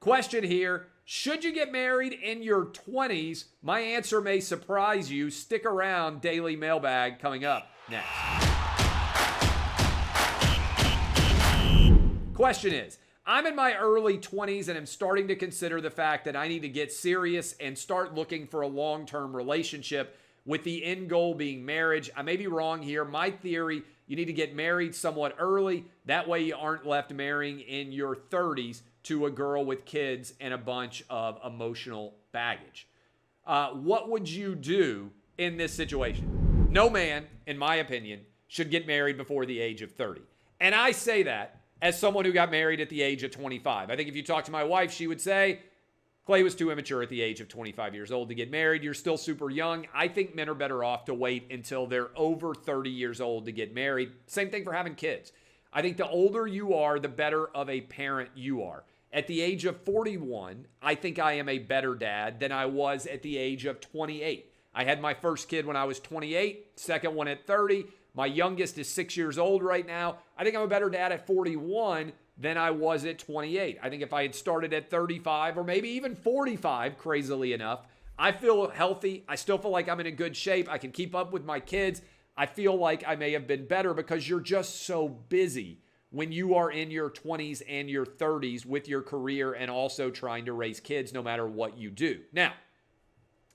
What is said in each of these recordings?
Question here. Should you get married in your 20s? My answer may surprise you. Stick around. Daily Mailbag coming up next. Question is, I'm in my early 20s and I'm starting to consider the fact that I need to get serious and start looking for a long-term relationship with the end goal being marriage. I may be wrong here. My theory, you need to get married somewhat early. That way you aren't left marrying in your 30s to a girl with kids and a bunch of emotional baggage. What would you do in this situation? No man, in my opinion, should get married before the age of 30. And I say that as someone who got married at the age of 25. I think if you talk to my wife, she would say, Clay was too immature at the age of 25 years old to get married. You're still super young. I think men are better off to wait until they're over 30 years old to get married. Same thing for having kids. I think the older you are, the better of a parent you are. At the age of 41, I think I am a better dad than I was at the age of 28. I had my first kid when I was 28, second one at 30. My youngest is 6 years old right now. I think I'm a better dad at 41 than I was at 28. I think if I had started at 35 or maybe even 45, crazily enough, I feel healthy. I still feel like I'm in a good shape. I can keep up with my kids. I feel like I may have been better because you're just so busy when you are in your 20s and your 30s with your career and also trying to raise kids no matter what you do. Now,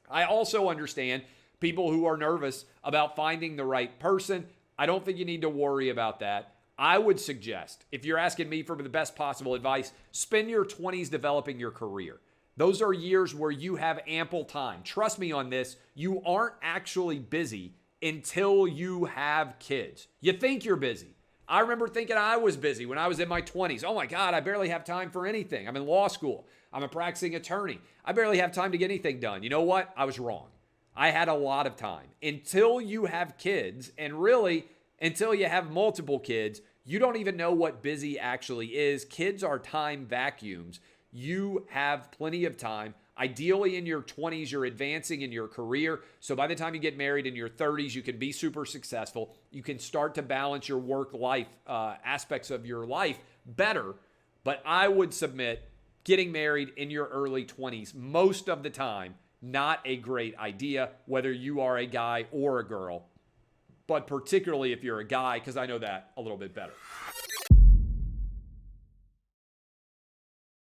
I also understand people who are nervous about finding the right person. I don't think you need to worry about that. I would suggest, if you're asking me for the best possible advice, spend your 20s developing your career. Those are years where you have ample time. Trust me on this, you aren't actually busy until you have kids. You think you're busy. I remember thinking I was busy when I was in my 20s. Oh my God, I barely have time for anything. I'm in law school. I'm a practicing attorney. I barely have time to get anything done. You know what? I was wrong. I had a lot of time. Until you have kids, and really until you have multiple kids, you don't even know what busy actually is. Kids are time vacuums. You have plenty of time. Ideally, in your 20s, you're advancing in your career. So by the time you get married in your 30s, you can be super successful. You can start to balance your work-life aspects of your life better. But I would submit getting married in your early 20s, most of the time, not a great idea, whether you are a guy or a girl. But particularly if you're a guy, because I know that a little bit better.